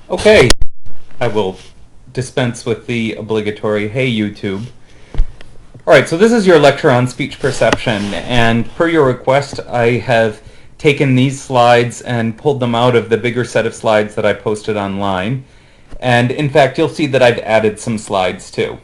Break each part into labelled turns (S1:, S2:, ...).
S1: Okay, I will dispense with the obligatory "Hey YouTube." Alright, so this is your lecture on speech perception, and per your request I have taken these slides and pulled them out of the bigger set of slides that I posted online. And in fact, you'll see that I've added some slides too.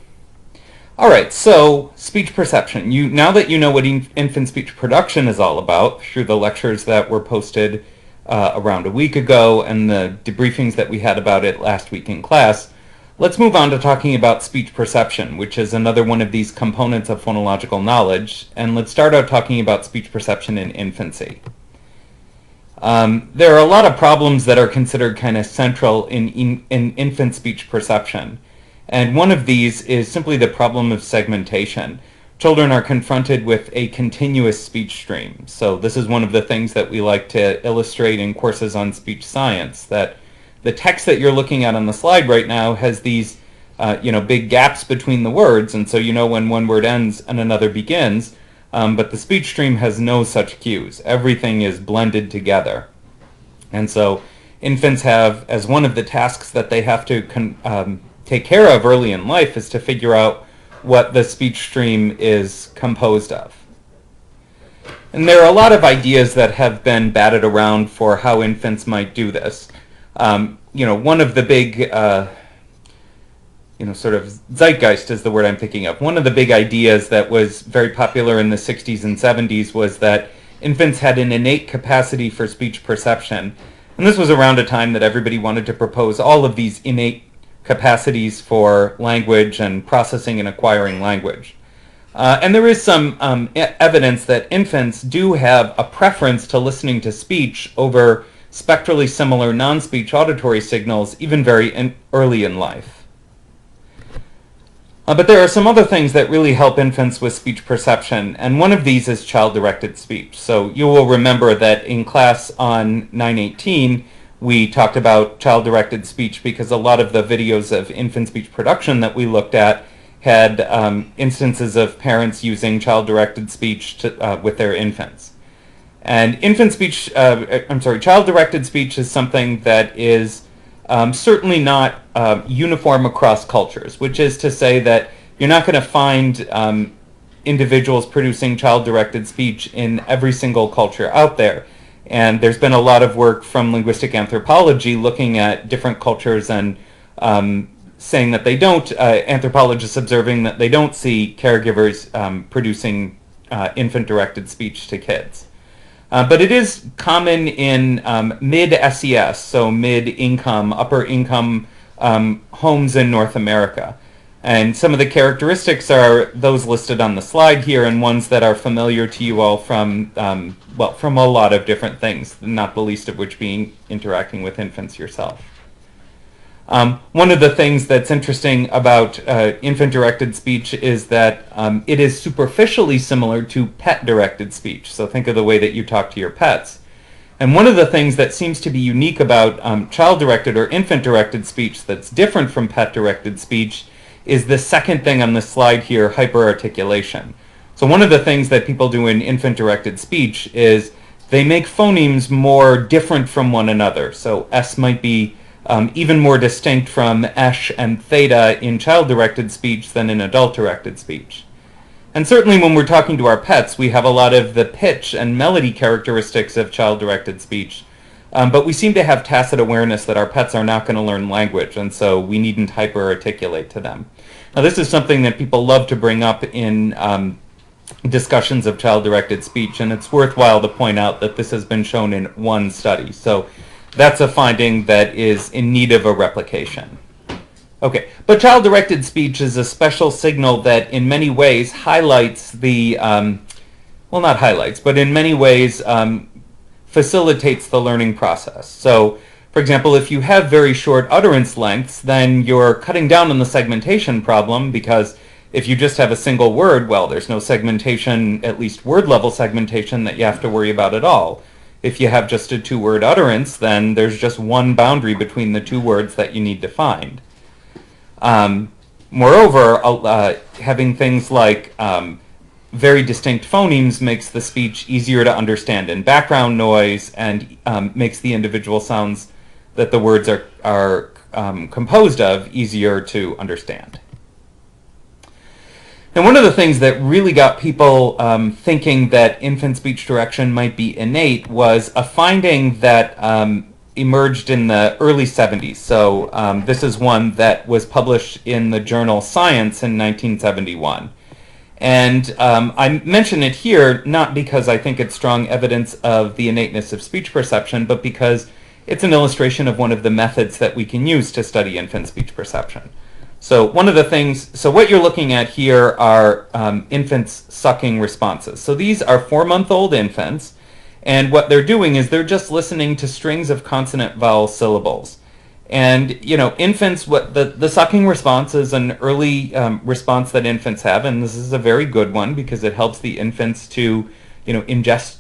S1: Alright, so speech perception. Now that you know what infant speech production is all about through the lectures that were posted around a week ago and the debriefings that we had about it last week in class, let's move on to talking about speech perception, which is another one of these components of phonological knowledge. And let's start out talking about speech perception in infancy. There are a lot of problems that are considered kind of central in infant speech perception. And one of these is simply the problem of segmentation. Children are confronted with a continuous speech stream. So this is one of the things that we like to illustrate in courses on speech science, that the text that you're looking at on the slide right now has these big gaps between the words, and so you know when one word ends and another begins, but the speech stream has no such cues. Everything is blended together. And so infants have, as one of the tasks that they have to take care of early in life, is to figure out what the speech stream is composed of. And there are a lot of ideas that have been batted around for how infants might do this. One of the big, sort of zeitgeist is the word I'm thinking of. One of the big ideas that was very popular in the 60s and 70s was that infants had an innate capacity for speech perception. And this was around a time that everybody wanted to propose all of these innate capacities for language and processing and acquiring language. And there is some evidence that infants do have a preference to listening to speech over spectrally similar non-speech auditory signals, even very early in life. But there are some other things that really help infants with speech perception, and one of these is child-directed speech. So you will remember that in class on 918, we talked about child-directed speech because a lot of the videos of infant speech production that we looked at had instances of parents using child-directed speech with their infants. And child-directed speech is something that is certainly not uniform across cultures, which is to say that you're not going to find individuals producing child-directed speech in every single culture out there. And there's been a lot of work from linguistic anthropology looking at different cultures and saying that they don't, anthropologists observing that they don't see caregivers producing infant-directed speech to kids. But it is common in mid-SES, so mid-income, upper-income homes in North America. And some of the characteristics are those listed on the slide here, and ones that are familiar to you all from a lot of different things, not the least of which being interacting with infants yourself. One of the things that's interesting about infant-directed speech is that it is superficially similar to pet-directed speech. So think of the way that you talk to your pets. And one of the things that seems to be unique about child-directed or infant-directed speech that's different from pet-directed speech is the second thing on the slide here, hyperarticulation. So one of the things that people do in infant-directed speech is they make phonemes more different from one another. So S might be even more distinct from esh and theta in child-directed speech than in adult-directed speech. And certainly when we're talking to our pets, we have a lot of the pitch and melody characteristics of child-directed speech. But we seem to have tacit awareness that our pets are not going to learn language, and so we needn't hyper-articulate to them. Now this is something that people love to bring up in discussions of child-directed speech, and it's worthwhile to point out that this has been shown in one study. So that's a finding that is in need of a replication. Okay, but child-directed speech is a special signal that in many ways highlights the, not highlights, but in many ways facilitates the learning process. So, for example, if you have very short utterance lengths, then you're cutting down on the segmentation problem, because if you just have a single word, well, there's no segmentation, at least word-level segmentation, that you have to worry about at all. If you have just a two-word utterance, then there's just one boundary between the two words that you need to find. Moreover, having things like very distinct phonemes makes the speech easier to understand in background noise and makes the individual sounds that the words are composed of easier to understand. And one of the things that really got people thinking that infant speech direction might be innate was a finding that emerged in the early 70s. So this is one that was published in the journal Science in 1971. And I mention it here not because I think it's strong evidence of the innateness of speech perception, but because it's an illustration of one of the methods that we can use to study infant speech perception. So what you're looking at here are infants' sucking responses. So these are 4-month-old infants, and what they're doing is they're just listening to strings of consonant-vowel syllables. And, infants, the sucking response is an early response that infants have, and this is a very good one because it helps the infants to, ingest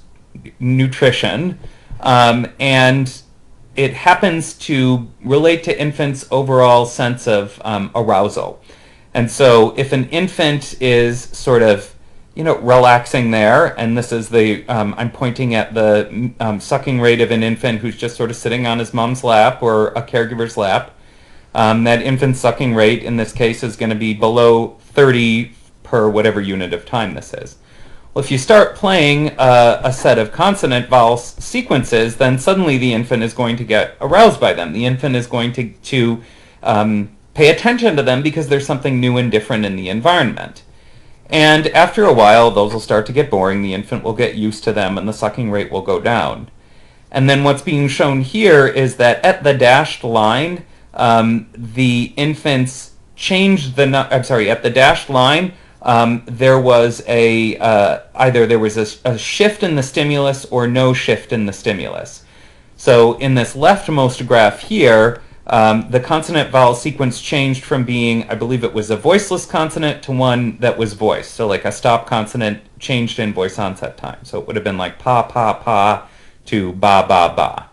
S1: nutrition. And it happens to relate to infants' overall sense of arousal. And so if an infant is sort of, relaxing there, and this is I'm pointing at the sucking rate of an infant who's just sort of sitting on his mom's lap or a caregiver's lap, that infant's sucking rate in this case is going to be below 30 per whatever unit of time this is. Well, if you start playing a set of consonant-vowel sequences, then suddenly the infant is going to get aroused by them. The infant is going to pay attention to them because there's something new and different in the environment. And after a while, those will start to get boring. The infant will get used to them, and the sucking rate will go down. And then what's being shown here is that at the dashed line, the infants changed at the dashed line, there was either there was a shift in the stimulus or no shift in the stimulus. So in this leftmost graph here, the consonant-vowel sequence changed from being, I believe it was a voiceless consonant, to one that was voiced. So like a stop consonant changed in voice onset time. So it would have been like pa, pa, pa to ba, ba, ba.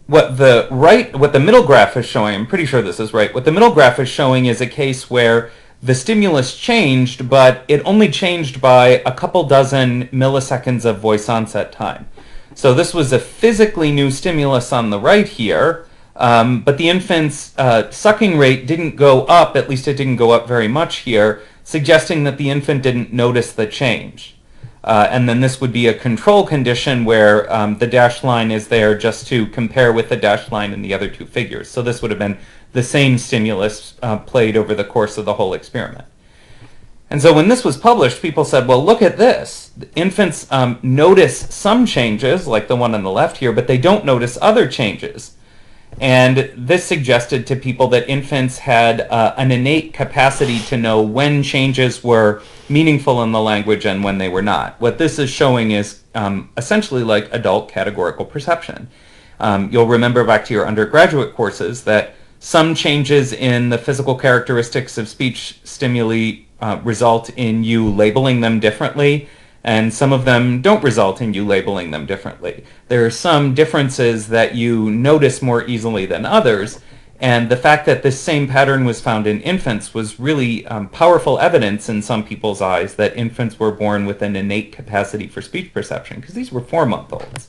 S1: What the middle graph is showing, I'm pretty sure this is right, what the middle graph is showing is a case where the stimulus changed, but it only changed by a couple dozen milliseconds of voice onset time. So this was a physically new stimulus on the right here, but the infant's sucking rate didn't go up, at least it didn't go up very much here, suggesting that the infant didn't notice the change. And then this would be a control condition where the dashed line is there just to compare with the dashed line in the other two figures. So this would have been the same stimulus played over the course of the whole experiment. And so when this was published, people said, well, look at this. The infants notice some changes, like the one on the left here, but they don't notice other changes. And this suggested to people that infants had an innate capacity to know when changes were meaningful in the language and when they were not. What this is showing is essentially like adult categorical perception. You'll remember back to your undergraduate courses that some changes in the physical characteristics of speech stimuli result in you labeling them differently, and some of them don't result in you labeling them differently. There are some differences that you notice more easily than others, and the fact that this same pattern was found in infants was really powerful evidence in some people's eyes that infants were born with an innate capacity for speech perception, because these were 4-month-olds.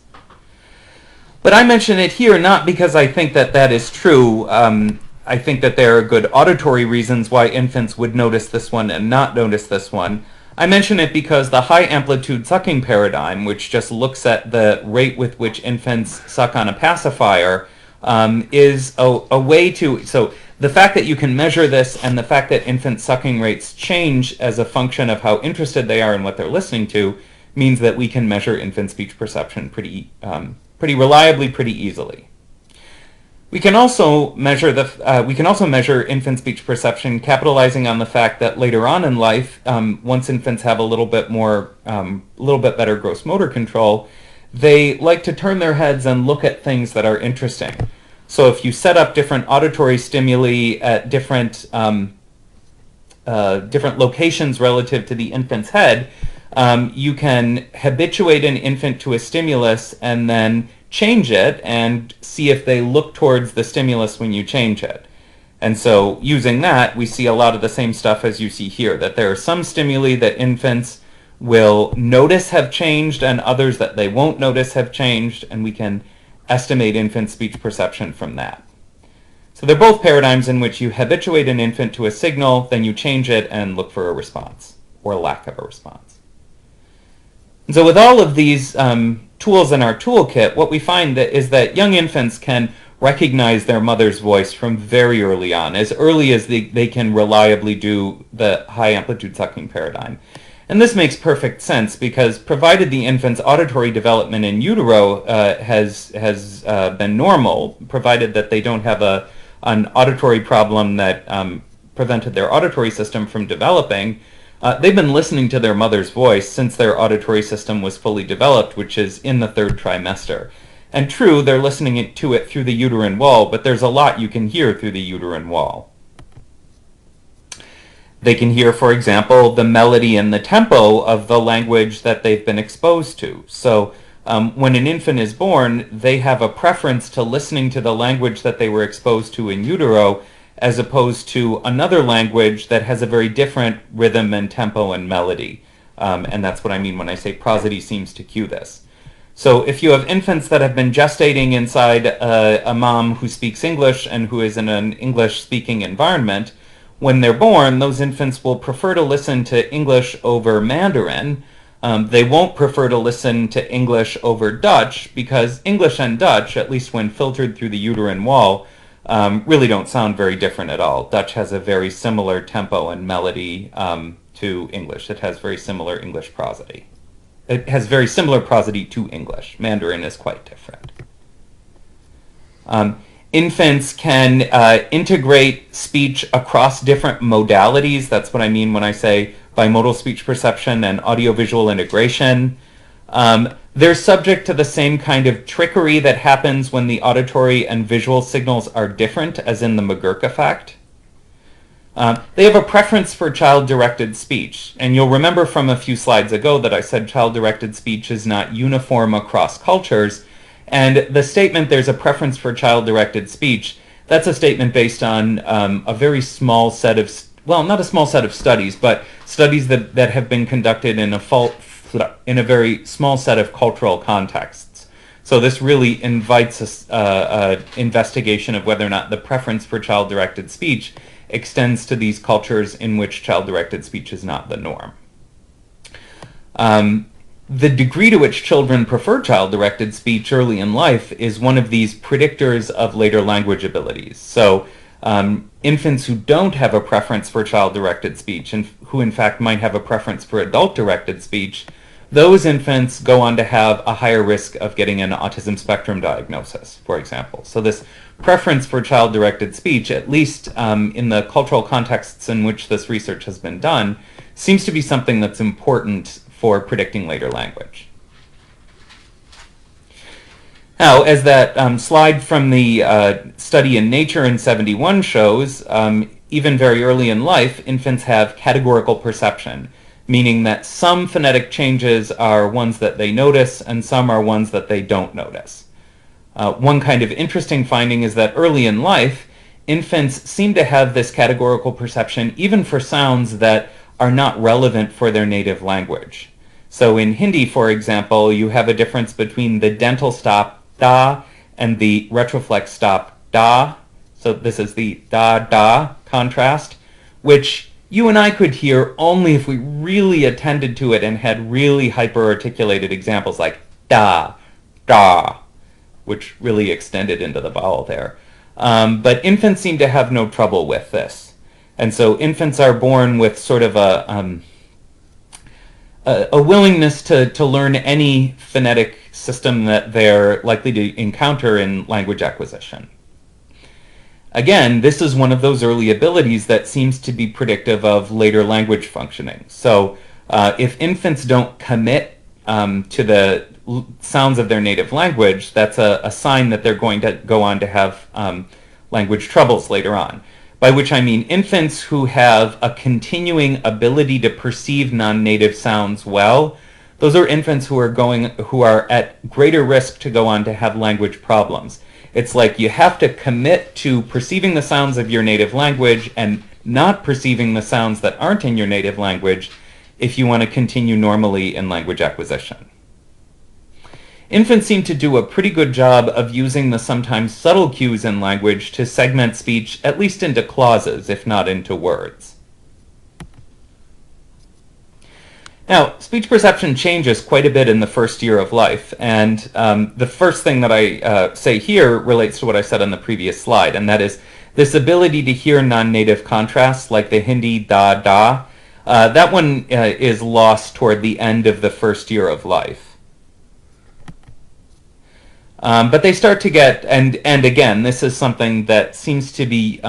S1: But I mention it here not because I think that that is true. I think that there are good auditory reasons why infants would notice this one and not notice this one. I mention it because the high amplitude sucking paradigm, which just looks at the rate with which infants suck on a pacifier, is a way to... So the fact that you can measure this and the fact that infant sucking rates change as a function of how interested they are in what they're listening to means that we can measure infant speech perception pretty reliably, pretty easily. We can also measure infant speech perception, capitalizing on the fact that later on in life, once infants have a little bit better gross motor control, they like to turn their heads and look at things that are interesting. So if you set up different auditory stimuli at different locations relative to the infant's head, you can habituate an infant to a stimulus and then change it and see if they look towards the stimulus when you change it. And so using that, we see a lot of the same stuff as you see here, that there are some stimuli that infants will notice have changed and others that they won't notice have changed, and we can estimate infant speech perception from that. So they're both paradigms in which you habituate an infant to a signal, then you change it and look for a response, or lack of a response. And so with all of these tools in our toolkit, what we find is that young infants can recognize their mother's voice from very early on, as early as they can reliably do the high amplitude sucking paradigm. And this makes perfect sense because provided the infant's auditory development in utero has been normal, provided that they don't have an auditory problem that prevented their auditory system from developing, they've been listening to their mother's voice since their auditory system was fully developed, which is in the 3rd trimester. And true, they're listening to it through the uterine wall, but there's a lot you can hear through the uterine wall. They can hear, for example, the melody and the tempo of the language that they've been exposed to. So when an infant is born, they have a preference to listening to the language that they were exposed to in utero, as opposed to another language that has a very different rhythm and tempo and melody. And that's what I mean when I say prosody seems to cue this. So if you have infants that have been gestating inside a mom who speaks English and who is in an English-speaking environment, when they're born, those infants will prefer to listen to English over Mandarin. They won't prefer to listen to English over Dutch because English and Dutch, at least when filtered through the uterine wall, really don't sound very different at all. Dutch has a very similar tempo and melody to English. It has very similar English prosody. It has very similar prosody to English. Mandarin is quite different. Infants can integrate speech across different modalities. That's what I mean when I say bimodal speech perception and audiovisual integration. They're subject to the same kind of trickery that happens when the auditory and visual signals are different, as in the McGurk effect. They have a preference for child-directed speech, and you'll remember from a few slides ago that I said child-directed speech is not uniform across cultures, and the statement there's a preference for child-directed speech, that's a statement based on a very small set of, well, not a small set of studies, but studies that have been conducted in a very small set of cultural contexts. So this really invites an investigation of whether or not the preference for child-directed speech extends to these cultures in which child-directed speech is not the norm. The degree to which children prefer child-directed speech early in life is one of these predictors of later language abilities. So infants who don't have a preference for child-directed speech and who in fact might have a preference for adult-directed speech, those infants go on to have a higher risk of getting an autism spectrum diagnosis, for example. So this preference for child-directed speech, at least in the cultural contexts in which this research has been done, seems to be something that's important for predicting later language. Now, as that slide from the study in Nature in '71 shows, even very early in life, infants have categorical perception, meaning that some phonetic changes are ones that they notice and some are ones that they don't notice. One kind of interesting finding is that early in life, infants seem to have this categorical perception even for sounds that are not relevant for their native language. So in Hindi, for example, you have a difference between the dental stop da and the retroflex stop da. So this is the da-da contrast, which you and I could hear only if we really attended to it and had really hyper-articulated examples like da, da, which really extended into the vowel there. But infants seem to have no trouble with this. And so infants are born with sort of a willingness to learn any phonetic system that they're likely to encounter in language acquisition. Again, this is one of those early abilities that seems to be predictive of later language functioning. So if infants don't commit to the sounds of their native language, that's a sign that they're going to go on to have language troubles later on. By which I mean infants who have a continuing ability to perceive non-native sounds well, those are infants who are at greater risk to go on to have language problems. It's like you have to commit to perceiving the sounds of your native language and not perceiving the sounds that aren't in your native language if you want to continue normally in language acquisition. Infants seem to do a pretty good job of using the sometimes subtle cues in language to segment speech at least into clauses, if not into words. Now, speech perception changes quite a bit in the first year of life, and the first thing that I say here relates to what I said on the previous slide, and that is this ability to hear non-native contrasts like the Hindi da da. That one is lost toward the end of the first year of life. But they start to get, and again, this is something that seems to be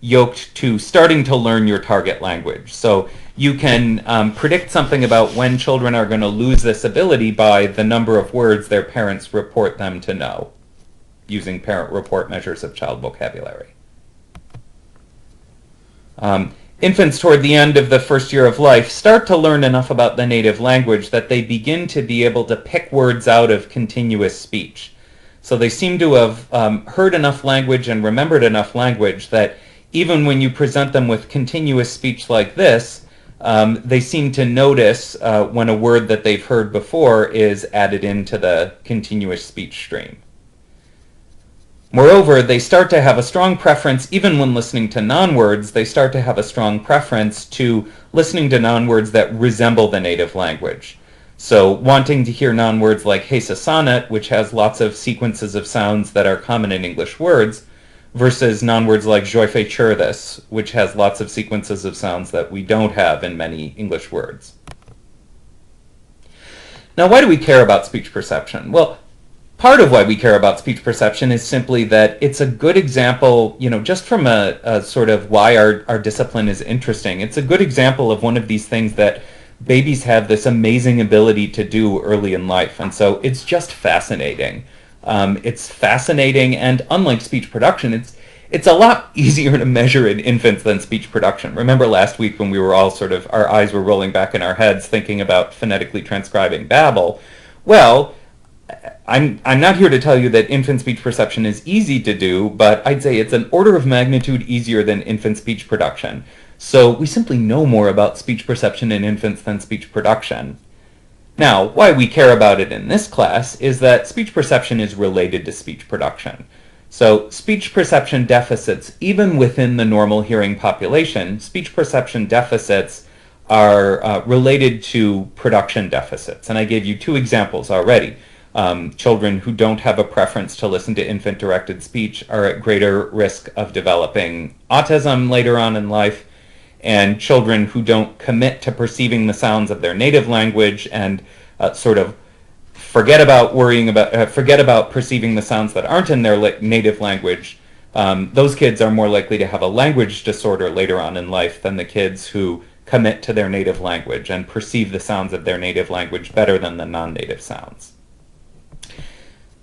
S1: yoked to starting to learn your target language. So you can predict something about when children are going to lose this ability by the number of words their parents report them to know, using parent report measures of child vocabulary. Infants toward the end of the first year of life start to learn enough about the native language that they begin to be able to pick words out of continuous speech. So they seem to have heard enough language and remembered enough language that even when you present them with continuous speech like this, they seem to notice when a word that they've heard before is added into the continuous speech stream. Moreover, they start to have a strong preference, even when listening to non-words, they start to have a strong preference to listening to non-words that resemble the native language. So wanting to hear non-words like Hesasanet, which has lots of sequences of sounds that are common in English words, versus non-words like Joyfechurthis, which has lots of sequences of sounds that we don't have in many English words. Now, why do we care about speech perception? Well, part of why we care about speech perception is simply that it's a good example, just from a sort of why our discipline is interesting. It's a good example of one of these things that babies have this amazing ability to do early in life. And so it's just fascinating. It's fascinating, and unlike speech production, it's a lot easier to measure in infants than speech production. Remember last week when we were all our eyes were rolling back in our heads thinking about phonetically transcribing babble? Well, I'm not here to tell you that infant speech perception is easy to do, but I'd say it's an order of magnitude easier than infant speech production. So we simply know more about speech perception in infants than speech production. Now, why we care about it in this class is that speech perception is related to speech production. So speech perception deficits, even within the normal hearing population, speech perception deficits are related to production deficits. And I gave you two examples already. Children who don't have a preference to listen to infant-directed speech are at greater risk of developing autism later on in life, and children who don't commit to perceiving the sounds of their native language and forget about perceiving the sounds that aren't in their native language, those kids are more likely to have a language disorder later on in life than the kids who commit to their native language and perceive the sounds of their native language better than the non-native sounds.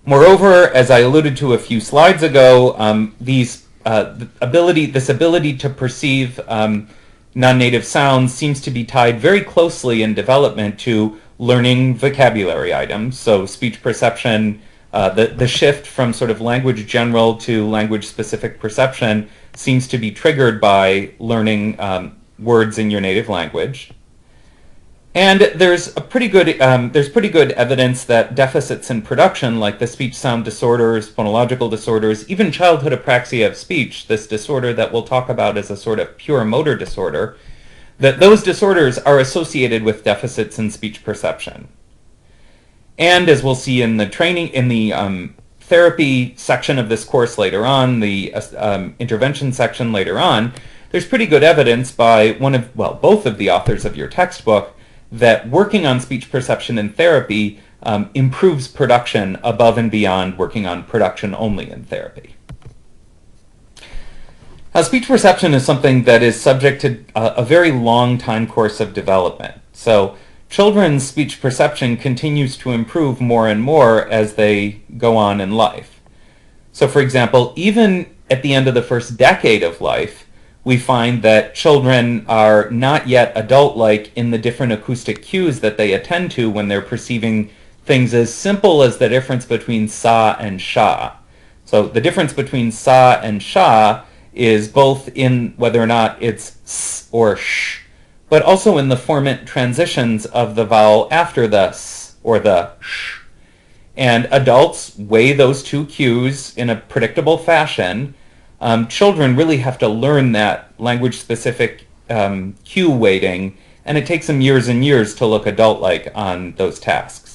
S1: Moreover, as I alluded to a few slides ago, this ability to perceive non-native sounds seems to be tied very closely in development to learning vocabulary items. So speech perception, the shift from sort of language general to language specific perception seems to be triggered by learning words in your native language. And there's pretty good evidence that deficits in production, like the speech sound disorders, phonological disorders, even childhood apraxia of speech, this disorder that we'll talk about as a sort of pure motor disorder, that those disorders are associated with deficits in speech perception. And as we'll see in the therapy section of this course later on, the intervention section later on, there's pretty good evidence by both of the authors of your textbook that working on speech perception in therapy improves production above and beyond working on production only in therapy. Now, speech perception is something that is subject to a very long time course of development. So children's speech perception continues to improve more and more as they go on in life. So for example, even at the end of the first decade of life, we find that children are not yet adult-like in the different acoustic cues that they attend to when they're perceiving things as simple as the difference between sa and sha. So the difference between sa and sha is both in whether or not it's s or sh, but also in the formant transitions of the vowel after the s or the sh. And adults weigh those two cues in a predictable fashion. Children really have to learn that language-specific cue weighting, and it takes them years and years to look adult-like on those tasks.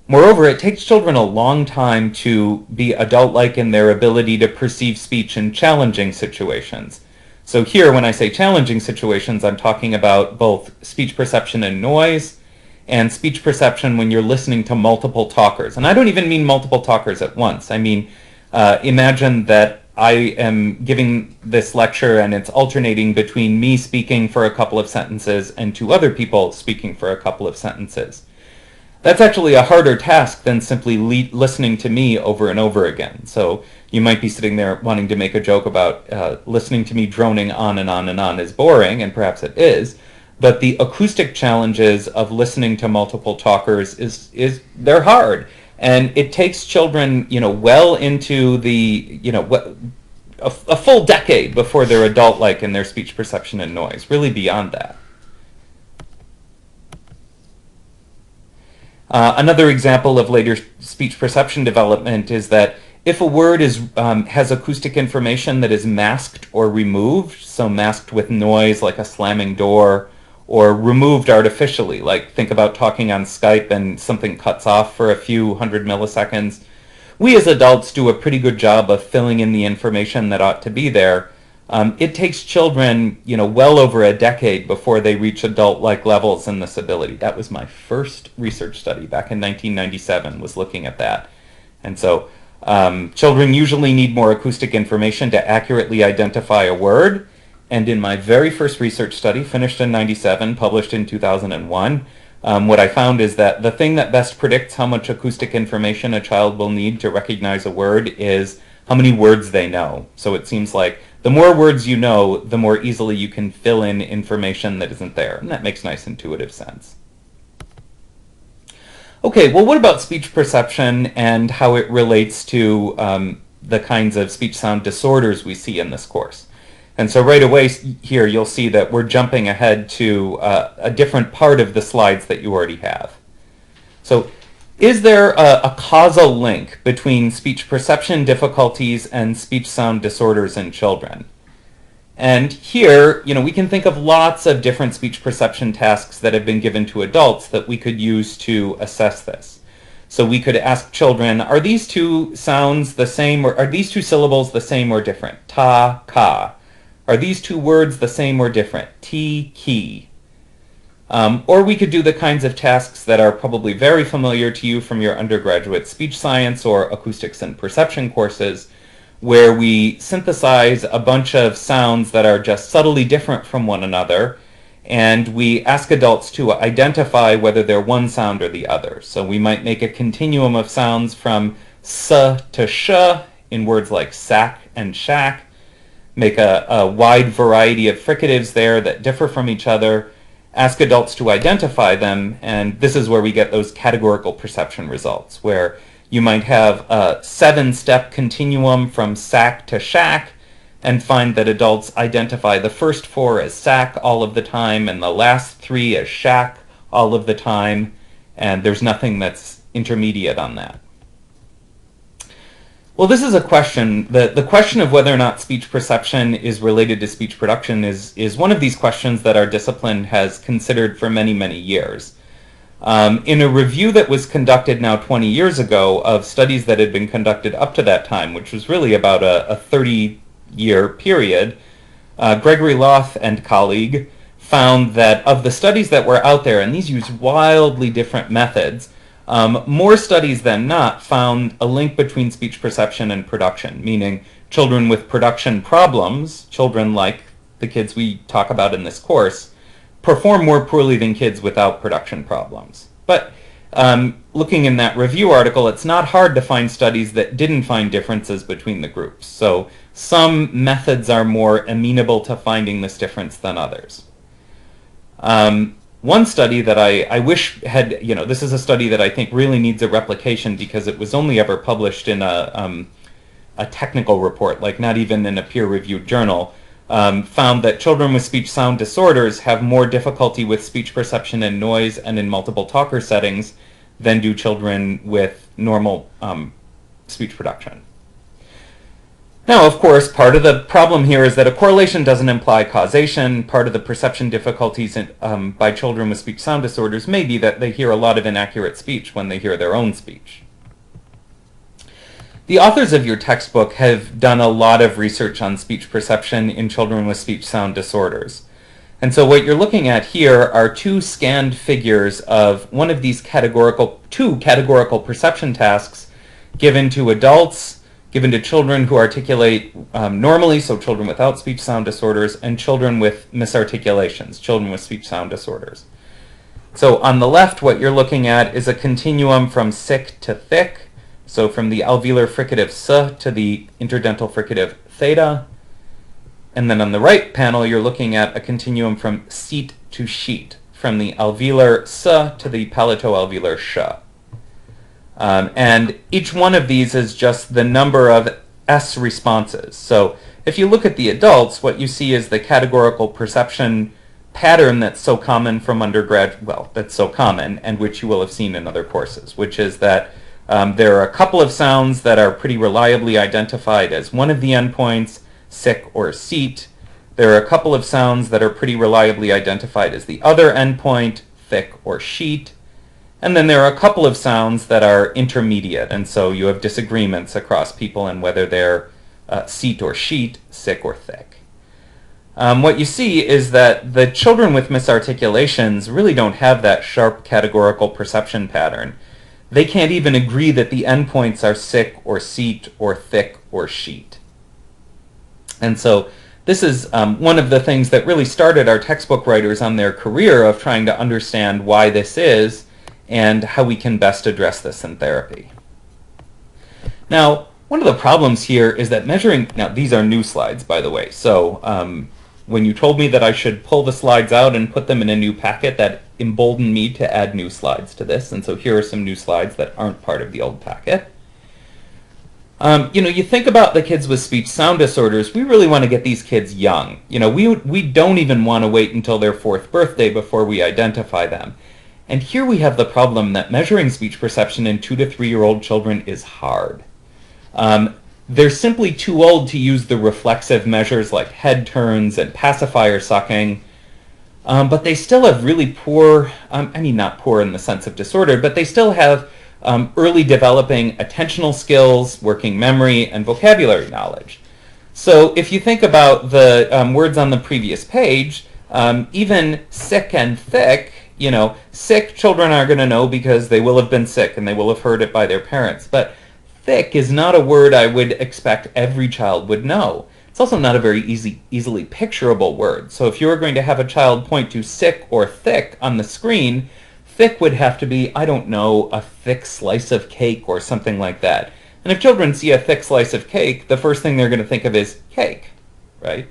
S1: Moreover, it takes children a long time to be adult-like in their ability to perceive speech in challenging situations. So here, when I say challenging situations, I'm talking about both speech perception and noise, and speech perception when you're listening to multiple talkers. And I don't even mean multiple talkers at once. I mean, imagine that I am giving this lecture and it's alternating between me speaking for a couple of sentences and two other people speaking for a couple of sentences. That's actually a harder task than simply listening to me over and over again. So you might be sitting there wanting to make a joke about listening to me droning on and on and on is boring, and perhaps it is. But the acoustic challenges of listening to multiple talkers they're hard, and it takes children, well into the, a full decade before they're adult-like in their speech perception and noise, really beyond that. Another example of later speech perception development is that if a word has acoustic information that is masked or removed, so masked with noise like a slamming door, or removed artificially, like think about talking on Skype and something cuts off for a few hundred milliseconds. We as adults do a pretty good job of filling in the information that ought to be there. It takes children, well over a decade before they reach adult-like levels in this ability. That was my first research study back in 1997, was looking at that. And so children usually need more acoustic information to accurately identify a word. And in my very first research study, finished in 97, published in 2001, what I found is that the thing that best predicts how much acoustic information a child will need to recognize a word is how many words they know. So it seems like the more words you know, the more easily you can fill in information that isn't there. And that makes nice intuitive sense. Okay, well, what about speech perception and how it relates to the kinds of speech sound disorders we see in this course? And so right away here you'll see that we're jumping ahead to a different part of the slides that you already have. So is there a causal link between speech perception difficulties and speech sound disorders in children? And here, we can think of lots of different speech perception tasks that have been given to adults that we could use to assess this. So we could ask children, are these two sounds the same, or are these two syllables the same or different? Ta, ka. Are these two words the same or different? Ti, ki. Or we could do the kinds of tasks that are probably very familiar to you from your undergraduate speech science or acoustics and perception courses, where we synthesize a bunch of sounds that are just subtly different from one another, and we ask adults to identify whether they're one sound or the other. So we might make a continuum of sounds from s to sh in words like sack and shack, make a wide variety of fricatives there that differ from each other, ask adults to identify them, and this is where we get those categorical perception results, where you might have a 7-step continuum from sack to shack and find that adults identify the first 4 as sack all of the time and the last 3 as shack all of the time, and there's nothing that's intermediate on that. Well, this is a question. The question of whether or not speech perception is related to speech production is one of these questions that our discipline has considered for many, many years. In a review that was conducted now 20 years ago of studies that had been conducted up to that time, which was really about a 30-year period, Gregory Loth and colleague found that of the studies that were out there, and these use wildly different methods, more studies than not found a link between speech perception and production, meaning children with production problems, children like the kids we talk about in this course, perform more poorly than kids without production problems. But looking in that review article, it's not hard to find studies that didn't find differences between the groups. So some methods are more amenable to finding this difference than others. One study that I wish had, this is a study that I think really needs a replication because it was only ever published in a technical report, like not even in a peer-reviewed journal, found that children with speech-sound disorders have more difficulty with speech perception and noise and in multiple talker settings than do children with normal speech production. Now, of course, part of the problem here is that a correlation doesn't imply causation. Part of the perception difficulties by children with speech-sound disorders may be that they hear a lot of inaccurate speech when they hear their own speech. The authors of your textbook have done a lot of research on speech perception in children with speech-sound disorders. And so what you're looking at here are two scanned figures of one of these two categorical perception tasks given to adults, given to children who articulate normally, so children without speech-sound disorders, and children with misarticulations, children with speech-sound disorders. So on the left, what you're looking at is a continuum from sick to thick, so from the alveolar fricative S to the interdental fricative theta. And then on the right panel, you're looking at a continuum from seat to sheet, from the alveolar S to the palatoalveolar sh. And each one of these is just the number of S responses. So if you look at the adults, what you see is the categorical perception pattern that's so common from undergrad, well, that's so common, and which you will have seen in other courses, which is that there are a couple of sounds that are pretty reliably identified as one of the endpoints, sick or seat. There are a couple of sounds that are pretty reliably identified as the other endpoint, thick or sheet. And then there are a couple of sounds that are intermediate, and so you have disagreements across people on whether they're seat or sheet, sick or thick. What you see is that the children with misarticulations really don't have that sharp categorical perception pattern. They can't even agree that the endpoints are sick or seat or thick or sheet. And so this is one of the things that really started our textbook writers on their career of trying to understand why this is and how we can best address this in therapy. Now, one of the problems here is that measuring, now these are new slides, by the way, so when you told me that I should pull the slides out and put them in a new packet, that emboldened me to add new slides to this, and so here are some new slides that aren't part of the old packet. You think about the kids with speech-sound disorders, we really want to get these kids young. We don't even want to wait until their 4th birthday before we identify them. And here we have the problem that measuring speech perception in 2 to 3-year-old children is hard. They're simply too old to use the reflexive measures like head turns and pacifier sucking, but they still have really poor, not poor in the sense of disordered, but they still have early developing attentional skills, working memory, and vocabulary knowledge. So if you think about the words on the previous page, even sick and thick, sick children are going to know because they will have been sick and they will have heard it by their parents. But thick is not a word I would expect every child would know. It's also not a very easily picturable word. So if you were going to have a child point to sick or thick on the screen, thick would have to be, I don't know, a thick slice of cake or something like that. And if children see a thick slice of cake, the first thing they're going to think of is cake, right?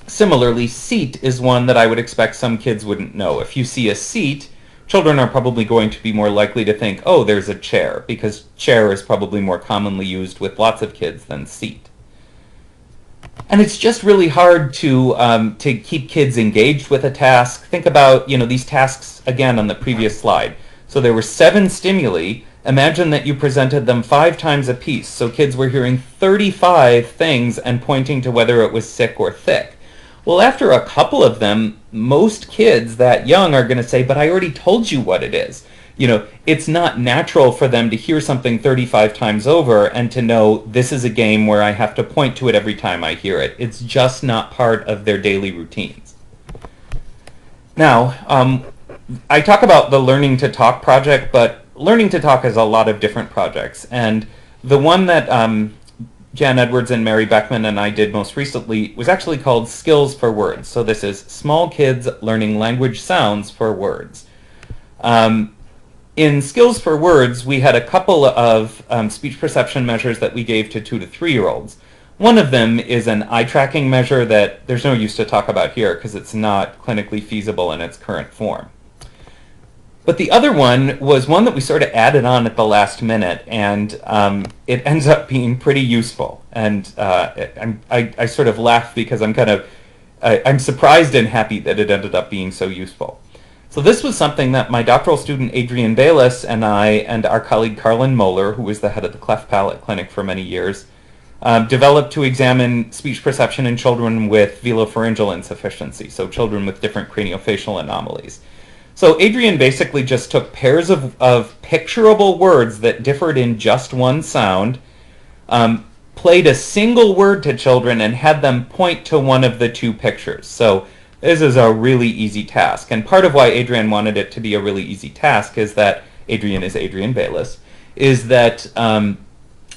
S1: Similarly, seat is one that I would expect some kids wouldn't know. If you see a seat, children are probably going to be more likely to think, oh, there's a chair, because chair is probably more commonly used with lots of kids than seat. And it's just really hard to keep kids engaged with a task. Think about, these tasks again on the previous slide. So there were 7 stimuli. Imagine that you presented them 5 times a piece. So kids were hearing 35 things and pointing to whether it was sick or thick. Well, after a couple of them, most kids that young are going to say, but I already told you what it is. It's not natural for them to hear something 35 times over and to know this is a game where I have to point to it every time I hear it. It's just not part of their daily routines. Now, I talk about the Learning to Talk project, but Learning to Talk has a lot of different projects. And the one that Jan Edwards and Mary Beckman and I did most recently was actually called Skills for Words. So this is small kids learning language sounds for words. In Skills for Words, we had a couple of speech perception measures that we gave to 2 to 3-year-olds. One of them is an eye tracking measure that there's no use to talk about here because it's not clinically feasible in its current form. But the other one was one that we sort of added on at the last minute, and it ends up being pretty useful. And I sort of laugh because I'm surprised and happy that it ended up being so useful. So this was something that my doctoral student Adrian Bayless and I and our colleague Carlin Moeller, who was the head of the Cleft Palate Clinic for many years, developed to examine speech perception in children with velopharyngeal insufficiency, so children with different craniofacial anomalies. So Adrian basically just took pairs of picturable words that differed in just one sound, played a single word to children, and had them point to one of the two pictures. So this is a really easy task. And part of why Adrian wanted it to be a really easy task is that Adrian is Adrian Bayless, is that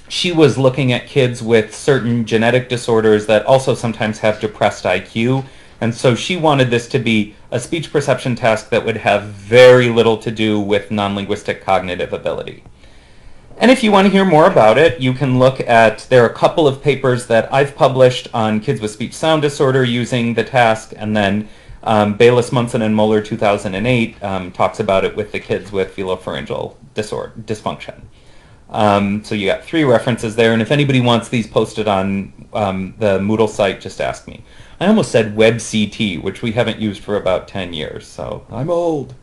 S1: she was looking at kids with certain genetic disorders that also sometimes have depressed IQ. And so she wanted this to be a speech perception task that would have very little to do with non-linguistic cognitive ability. And if you want to hear more about it, you can look at, there are a couple of papers that I've published on kids with speech sound disorder using the task, and then Bayless, Munson, and Moeller 2008 talks about it with the kids with velopharyngeal dysfunction. So you got 3 references there, and if anybody wants these posted on the Moodle site, just ask me. I almost said WebCT, which we haven't used for about 10 years, so I'm old.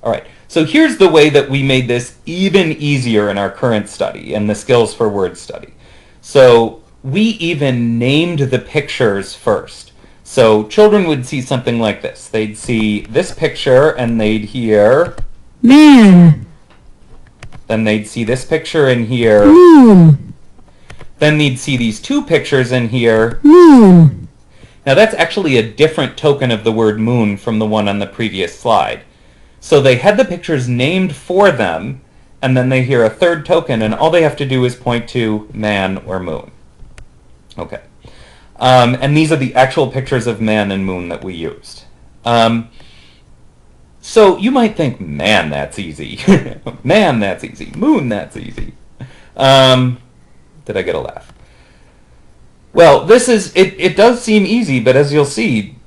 S1: All right, so here's the way that we made this even easier in our current study, in the Skills for Words study. So we even named the pictures first. So children would see something like this. They'd see this picture, and they'd hear
S2: man.
S1: Then they'd see this picture and hear
S2: moon.
S1: Then they'd see these 2 pictures and hear
S2: moon.
S1: Now that's actually a different token of the word moon from the one on the previous slide. So they had the pictures named for them, and then they hear a third token, and all they have to do is point to man or moon. Okay. And these are the actual pictures of man and moon that we used. So you might think, man, that's easy. Man, that's easy. Moon, that's easy. Did I get a laugh? Well, it does seem easy, but as you'll see,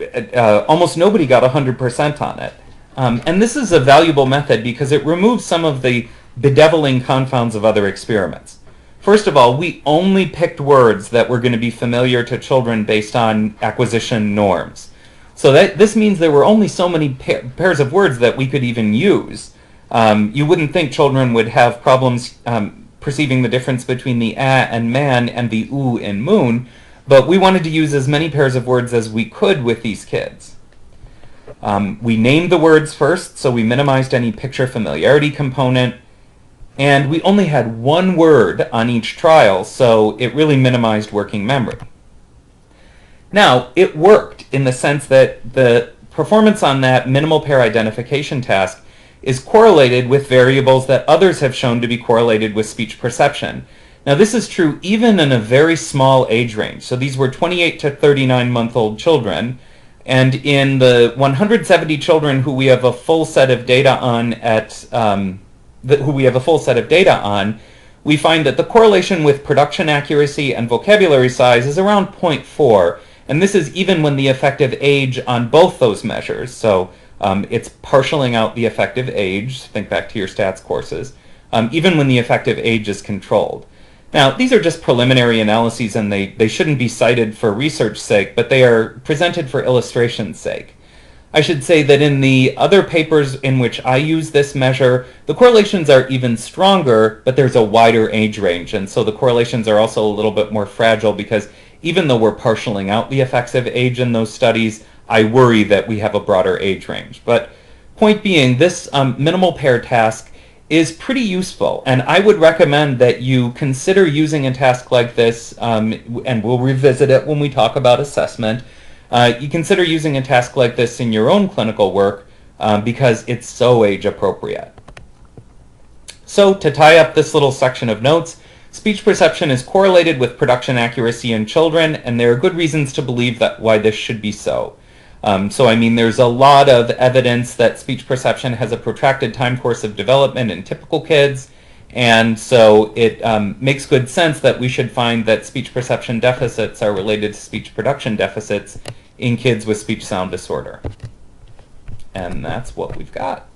S1: almost nobody got 100% on it. And this is a valuable method because it removes some of the bedeviling confounds of other experiments. First of all, we only picked words that were going to be familiar to children based on acquisition norms. So this means there were only so many pairs of words that we could even use. You wouldn't think children would have problems perceiving the difference between the and man and the oo in moon, but we wanted to use as many pairs of words as we could with these kids. We named the words first, so we minimized any picture familiarity component, and we only had 1 word on each trial, so it really minimized working memory. Now, it worked in the sense that the performance on that minimal pair identification task is correlated with variables that others have shown to be correlated with speech perception. Now this is true even in a very small age range. So these were 28 to 39-month-old children, and in the 170 children who we have a full set of data on we find that the correlation with production accuracy and vocabulary size is around 0.4, and this is even when the effective age on both those measures, so it's partialing out the effective age, think back to your stats courses, even when the effective age is controlled. Now, these are just preliminary analyses and they shouldn't be cited for research sake, but they are presented for illustration's sake. I should say that in the other papers in which I use this measure, the correlations are even stronger, but there's a wider age range, and so the correlations are also a little bit more fragile because even though we're partialing out the effects of age in those studies, I worry that we have a broader age range. But point being, this minimal pair task is pretty useful, and I would recommend that you consider using a task like this, and we'll revisit it when we talk about assessment. You consider using a task like this in your own clinical work because it's so age appropriate. So to tie up this little section of notes, speech perception is correlated with production accuracy in children, and there are good reasons to believe that why this should be so. There's a lot of evidence that speech perception has a protracted time course of development in typical kids, and so it makes good sense that we should find that speech perception deficits are related to speech production deficits in kids with speech sound disorder. And that's what we've got.